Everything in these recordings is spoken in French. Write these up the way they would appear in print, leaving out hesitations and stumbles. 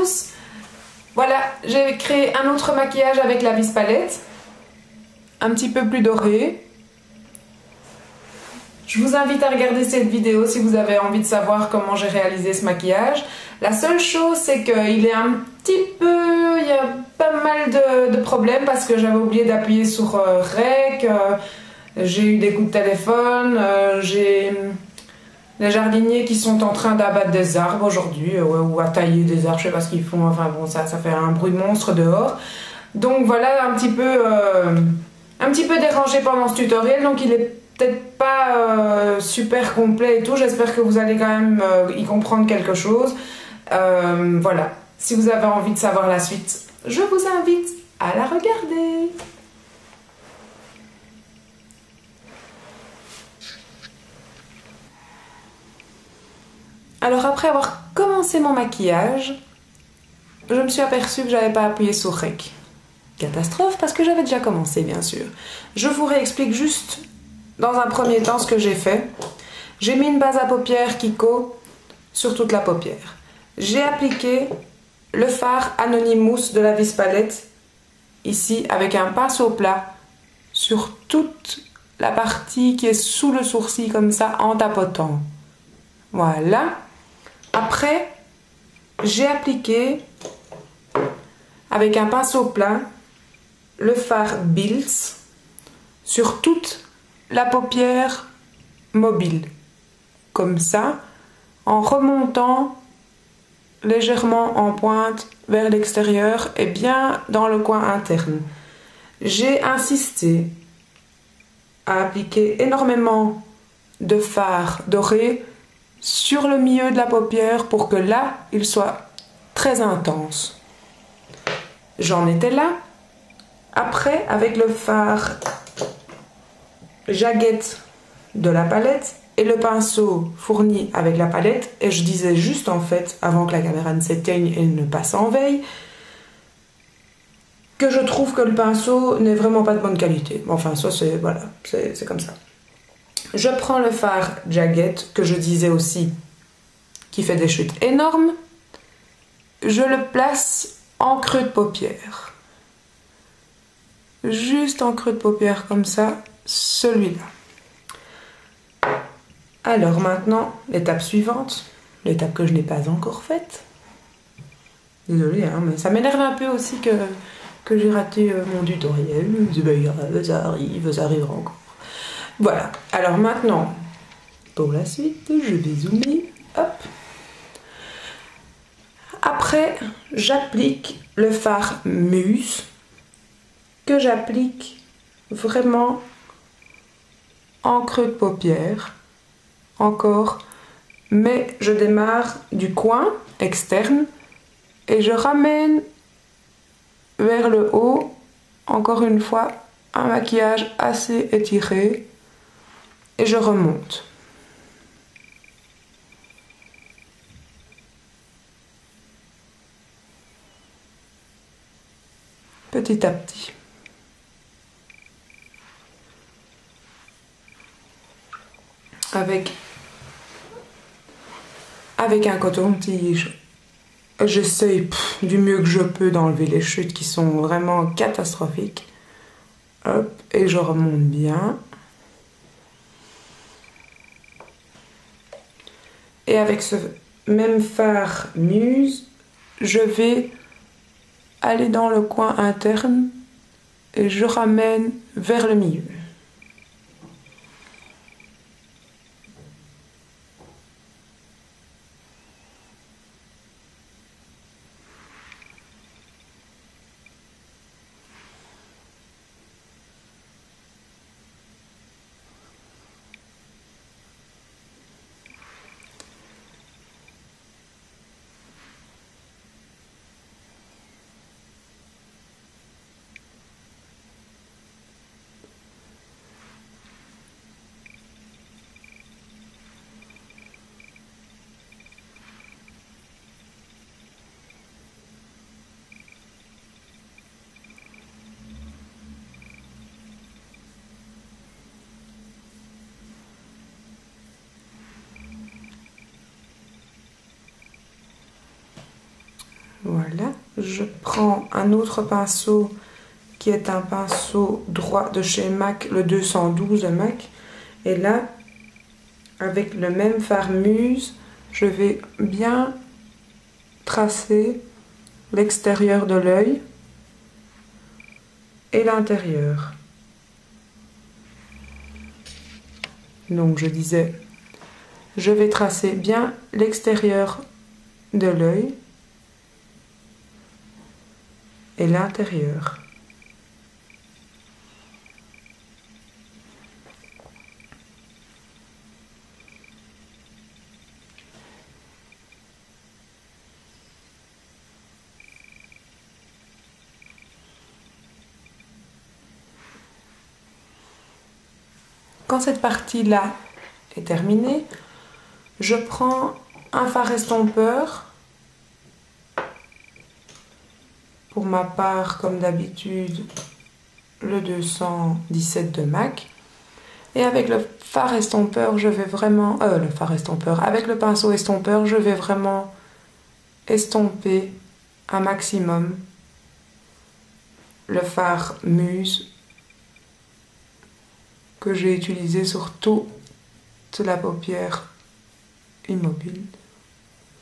tous! Voilà, j'ai créé un autre maquillage avec la vis palette, un petit peu plus doré. Je vous invite à regarder cette vidéo si vous avez envie de savoir comment j'ai réalisé ce maquillage. La seule chose, c'est qu'il est un petit peu... il y a pas mal de problèmes parce que j'avais oublié d'appuyer sur REC, j'ai eu des coups de téléphone, j'ai les jardiniers qui sont en train d'abattre des arbres aujourd'hui, ou à tailler des arbres, je sais pas ce qu'ils font, enfin bon, ça fait un bruit monstre dehors. Donc voilà, un petit peu dérangé pendant ce tutoriel, donc il est peut-être pas super complet et tout. J'espère que vous allez quand même y comprendre quelque chose. Voilà, si vous avez envie de savoir la suite, je vous invite à la regarder. Alors après avoir commencé mon maquillage, je me suis aperçue que j'avais pas appuyé sur REC. Catastrophe, parce que j'avais déjà commencé, bien sûr. Je vous réexplique juste dans un premier temps ce que j'ai fait. J'ai mis une base à paupières Kiko sur toute la paupière. J'ai appliqué le fard Anonymous de la vis palette ici avec un pinceau plat sur toute la partie qui est sous le sourcil comme ça en tapotant. Voilà. Après, j'ai appliqué avec un pinceau plat le fard Bills sur toute la paupière mobile, comme ça, en remontant légèrement en pointe vers l'extérieur et bien dans le coin interne. J'ai insisté à appliquer énormément de fard doré sur le milieu de la paupière pour que là, il soit très intense. J'en étais là. Après, avec le fard Jagged de la palette et le pinceau fourni avec la palette, et je disais juste en fait, avant que la caméra ne s'éteigne et ne passe en veille, que je trouve que le pinceau n'est vraiment pas de bonne qualité. Enfin, ça c'est, voilà, c'est comme ça. Je prends le fard Jagged, que je disais aussi, qui fait des chutes énormes. Je le place en creux de paupière. Juste en creux de paupière comme ça, celui-là. Alors maintenant, l'étape suivante, l'étape que je n'ai pas encore faite. Désolée, hein, mais ça m'énerve un peu aussi que j'ai raté mon tutoriel. C'est pas grave, ça arrivera encore. Voilà, alors maintenant, pour la suite, je vais zoomer, hop. Après, j'applique le fard Muse, que j'applique vraiment en creux de paupière, encore, mais je démarre du coin externe et je ramène vers le haut, encore une fois, un maquillage assez étiré. Et je remonte. Petit à petit. Avec un coton-tige, j'essaye du mieux que je peux d'enlever les chutes qui sont vraiment catastrophiques. Hop, et je remonte bien. Et avec ce même fard Muse, je vais aller dans le coin interne et je ramène vers le milieu. Voilà, je prends un autre pinceau qui est un pinceau droit de chez MAC, le 212 de MAC. Et là, avec le même fard Muse, je vais bien tracer l'extérieur de l'œil et l'intérieur. Donc je disais, je vais tracer bien l'extérieur de l'œil et l'intérieur. Quand cette partie-là est terminée, je prends un fard estompeur. Pour ma part, comme d'habitude, le 217 de MAC. Et avec le fard estompeur, je vais vraiment... avec le pinceau estompeur, je vais vraiment estomper un maximum le fard Muse que j'ai utilisé sur toute la paupière immobile,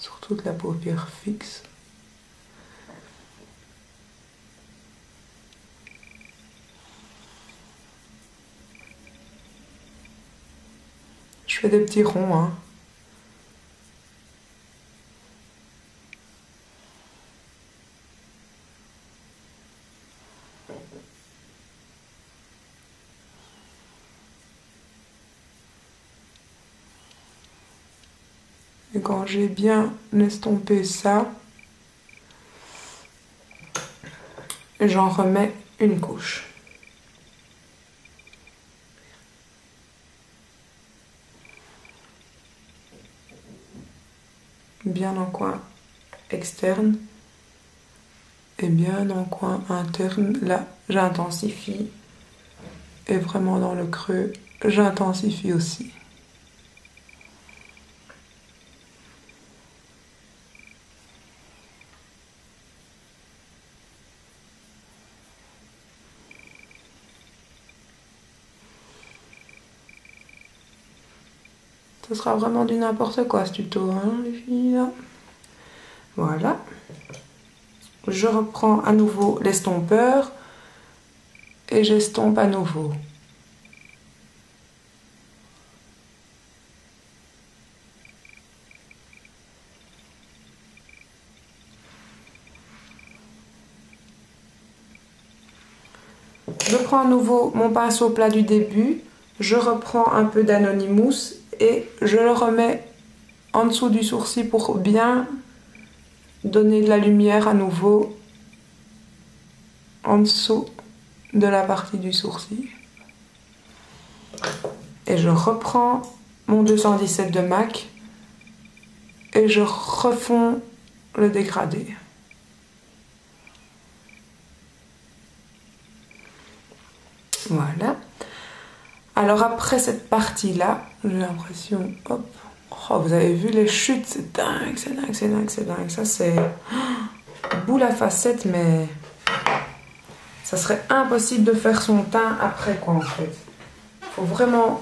sur toute la paupière fixe. Je fais des petits ronds, hein. Et quand j'ai bien estompé ça, j'en remets une couche. Bien en coin externe et bien en coin interne. Là, j'intensifie. Et vraiment dans le creux, j'intensifie aussi. Ce sera vraiment du n'importe quoi ce tuto, hein, les filles, là. Voilà. Je reprends à nouveau l'estompeur et j'estompe à nouveau. Je prends à nouveau mon pinceau plat du début, je reprends un peu d'Anonymous et je le remets en dessous du sourcil pour bien donner de la lumière à nouveau en dessous de la partie du sourcil. Et je reprends mon 217 de MAC et je refonds le dégradé. Voilà. Alors après cette partie-là, j'ai l'impression, hop, oh, vous avez vu les chutes, c'est dingue, c'est dingue, c'est dingue, c'est dingue. Ça c'est boule à facettes, mais ça serait impossible de faire son teint après quoi en fait. Faut vraiment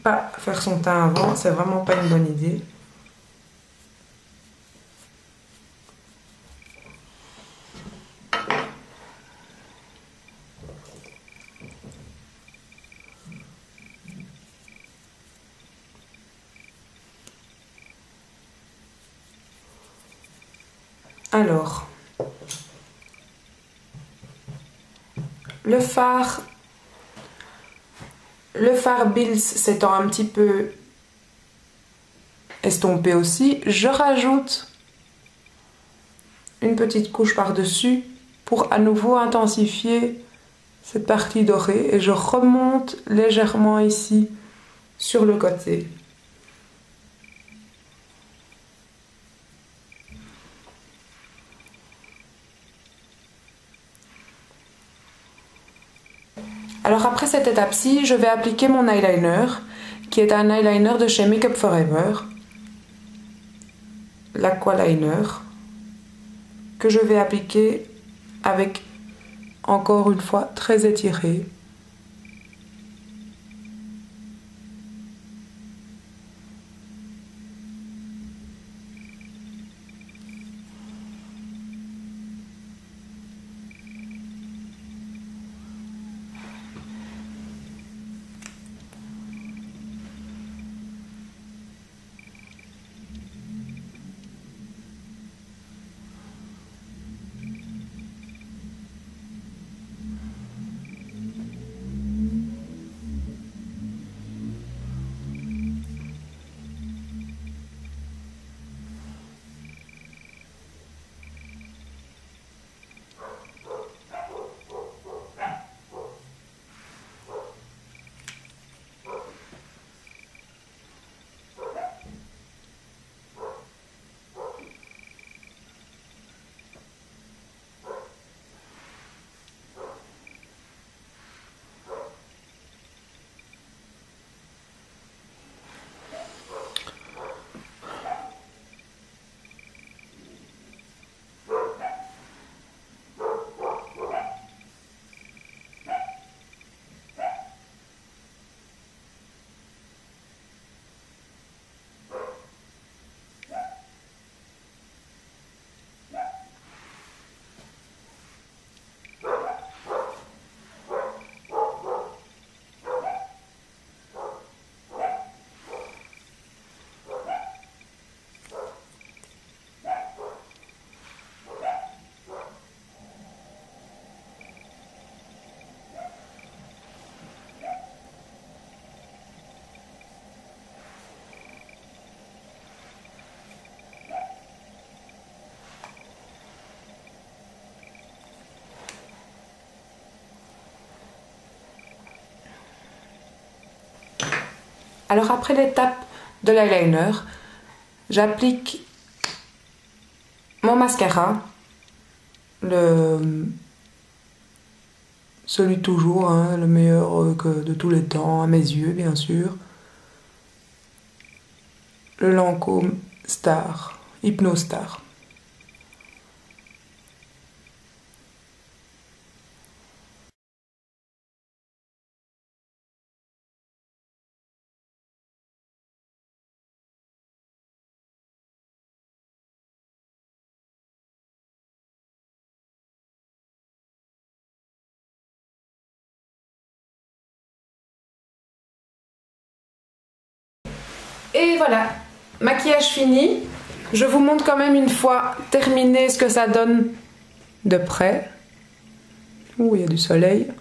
pas faire son teint avant, c'est vraiment pas une bonne idée. Alors, le fard Bills s'étant un petit peu estompé aussi, je rajoute une petite couche par-dessus pour à nouveau intensifier cette partie dorée et je remonte légèrement ici sur le côté. Alors après cette étape-ci, je vais appliquer mon eyeliner, qui est un eyeliner de chez Make Up For Ever, l'Aqua Liner. que je vais appliquer avec, encore une fois, très étiré. Alors après l'étape de l'eyeliner, j'applique mon mascara, celui de toujours, hein, le meilleur de tous les temps, à mes yeux bien sûr. Le Lancôme Star, Hypnostar. Et voilà, maquillage fini. Je vous montre quand même une fois terminé ce que ça donne de près. Ouh, il y a du soleil.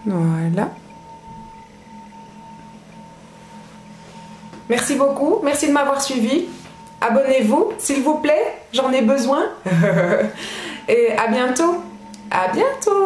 Voilà. Merci beaucoup, merci de m'avoir suivi. Abonnez-vous, s'il vous plaît, j'en ai besoin. Et à bientôt. À bientôt.